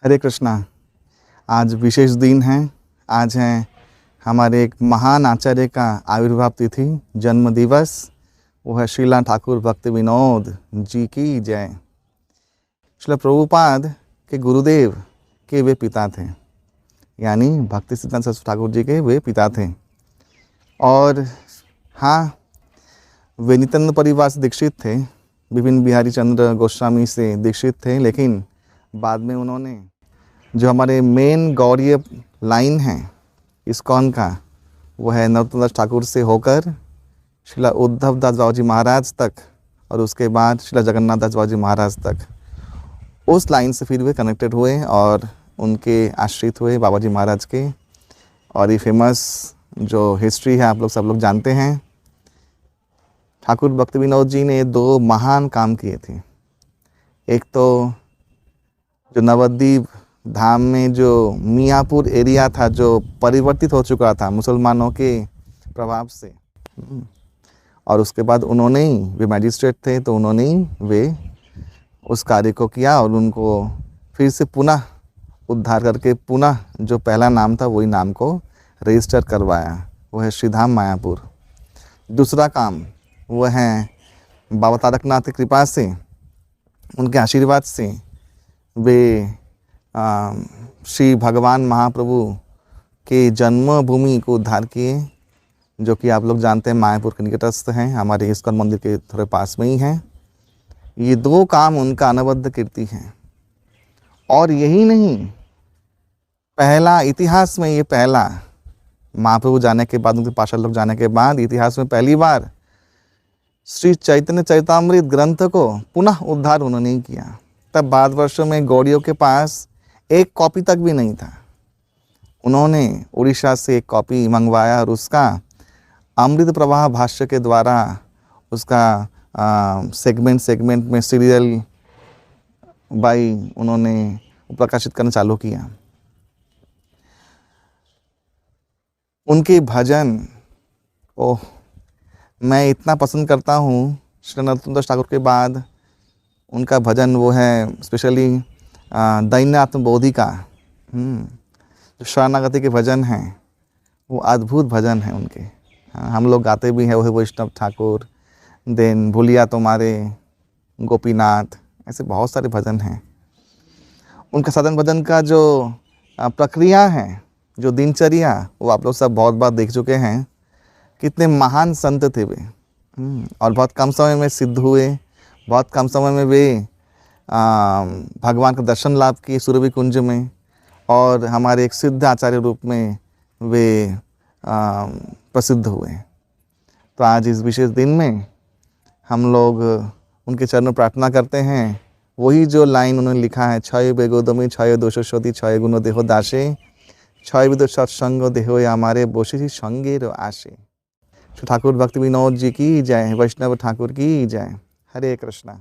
हरे कृष्णा। आज विशेष दिन है। आज है हमारे एक महान आचार्य का आविर्भाव तिथि, जन्म दिवस। वो है श्रीला ठाकुर भक्ति विनोद जी की जय। श्रील प्रभुपाद के गुरुदेव के वे पिता थे, यानी भक्ति सिद्धांत सरस्वती ठाकुर जी के वे पिता थे। और हाँ, वे नित्यानंद परिवार से दीक्षित थे, विपिन बिहारी चंद्र गोस्वामी से दीक्षित थे, लेकिन बाद में उन्होंने जो हमारे मेन गौड़ीय लाइन है इस्कॉन का, वो है नरोत्तम दास ठाकुर से होकर श्रीला उद्धव दास बाबा जी महाराज तक, और उसके बाद श्रीला जगन्नाथ दास बाबा जी महाराज तक। उस लाइन से फिर वे कनेक्टेड हुए और उनके आश्रित हुए बाबा जी महाराज के। और ये फेमस जो हिस्ट्री है आप सब लोग जानते हैं। ठाकुर भक्ति विनोद जी ने दो महान काम किए थे। एक तो जो नवद्वीप धाम में जो मियाँपुर एरिया था, जो परिवर्तित हो चुका था मुसलमानों के प्रभाव से, और उसके बाद उन्होंने ही, वे मैजिस्ट्रेट थे तो उन्होंने ही वे उस कार्य को किया और उनको फिर से पुनः उद्धार करके पुनः जो पहला नाम था वही नाम को रजिस्टर करवाया, वो है श्रीधाम मायापुर। दूसरा काम वो है बाबा तारकनाथ की कृपा से, उनके आशीर्वाद से वे श्री भगवान महाप्रभु के जन्मभूमि को उद्धार किए, जो कि आप लोग जानते हैं मायापुर के निकटस्थ हैं, हमारे इस्कॉन मंदिर के थोड़े पास में ही हैं। ये दो काम उनका अनवद्य कीर्ति है। और यही नहीं, पहला इतिहास में, ये पहला महाप्रभु जाने के बाद, उनके पार्षद लोग जाने के बाद इतिहास में पहली बार श्री चैतन्य चरितामृत ग्रंथ को पुनः उद्धार उन्होंने ही किया। तब भारतवर्षों में गौड़ियों के पास एक कॉपी तक भी नहीं था। उन्होंने उड़ीसा से एक कॉपी मंगवाया और उसका अमृत प्रवाह भाष्य के द्वारा उसका सेगमेंट में सीरियल बाई उन्होंने प्रकाशित करना चालू किया। उनके भजन, ओह, मैं इतना पसंद करता हूँ। श्री नरोत्तम दास ठाकुर के बाद उनका भजन वो है स्पेशली दैन्यात्म बोधि का, जो शरणागति के भजन हैं, वो अद्भुत भजन हैं उनके। हम लोग गाते भी हैं, वही वैष्णव ठाकुर, देन भूलिया तुम्हारे, गोपीनाथ, ऐसे बहुत सारे भजन हैं। उनका साधन भजन का जो प्रक्रिया है, जो दिनचर्या, वो आप लोग सब बहुत बार देख चुके हैं। कितने महान संत थे वे, और बहुत कम समय में सिद्ध हुए। बहुत कम समय में वे भगवान का दर्शन लाभ किए सुरभि कुंज में, और हमारे एक सिद्ध आचार्य रूप में वे प्रसिद्ध हुए। तो आज इस विशेष दिन में हम लोग उनके चरणों प्रार्थना करते हैं। वही जो लाइन उन्होंने लिखा है, क्षय बेगोदमी क्षय दोषोषोति क्षय गुणो देहो दासे क्षय विदो सत्संग देहो हमारे बोशी संगे रो आशे। ठाकुर भक्ति विनोद जी की जय, वैष्णव ठाकुर की जय। हरे कृष्णा।